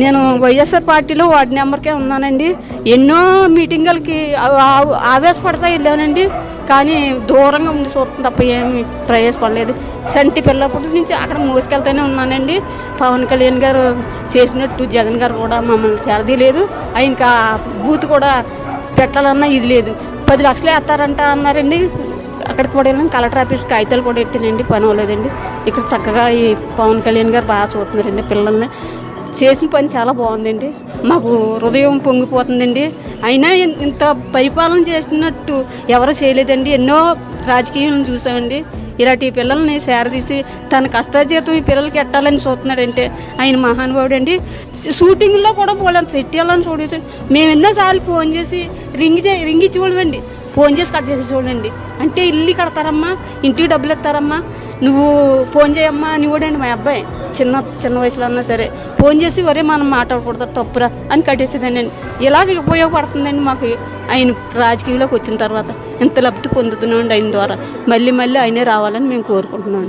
నేను వైఎస్ఆర్ పార్టీలో వార్డు నెంబర్కే ఉన్నానండి. ఎన్నో మీటింగులకి ఆవేశపడతా వెళ్ళానండి. కానీ దూరంగా ఉండి చూస్తాం తప్ప ఏమి ప్రయాసపడలేదు. సంటి పిల్లప్పటి నుంచి అక్కడ మోసుకెళ్తూనే ఉన్నానండి. పవన్ కళ్యాణ్ గారు చేసినట్టు జగన్ గారు కూడా మమ్మల్ని చేరదీయలేదు. ఇంకా బూత్ కూడా పెట్టాలన్నా ఇది లేదు. 10 లక్షలు వేస్తారంట అన్నారండి. అక్కడికి కూడా వెళ్ళాను. కలెక్టర్ ఆఫీస్ కాగితాలు కూడా ఎట్టానండి, పని అవ్వలేదండి. ఇక్కడ చక్కగా ఈ పవన్ కళ్యాణ్ గారు బాగా చూస్తున్నారండి పిల్లల్ని. చేసిన పని చాలా బాగుందండి. మాకు హృదయం పొంగిపోతుందండి. అయినా ఇంత పరిపాలన చేసినట్టు ఎవరు చేయలేదండి. ఎన్నో రాజకీయాలను చూసామండి. ఇలాంటి పిల్లల్ని సేరదీసి తన కష్టాజీతం ఈ పిల్లలకి ఎట్టాలని చూస్తున్నాడంటే ఆయన మహానుభావుడు అండి. షూటింగ్లో కూడా పోలేంత సెట్టాలని చూడేసి మేము ఎన్నోసార్లు ఫోన్ చేసి రింగ్ ఇచ్చి చూడమండి, ఫోన్ చేసి కట్ చేసి చూడండి. అంటే ఇల్లు కడతారమ్మా, ఇంటికి డబ్బులు ఇస్తారమ్మా, నువ్వు ఫోన్ చేయమ్మా అని కూడా అండి. మా అబ్బాయి చిన్న వయసులో అన్నా సరే ఫోన్ చేసి వరే మనం మాట్లాడకూడదు తప్పురా అని కట్టేసేదండి. ఇలాగ ఉపయోగపడుతుందండి మాకు ఆయన రాజకీయంలోకి వచ్చిన తర్వాత. ఇంత లబ్ధి పొందుతున్నామండి ఆయన ద్వారా. మళ్ళీ ఆయనే రావాలని మేము కోరుకుంటున్నాం.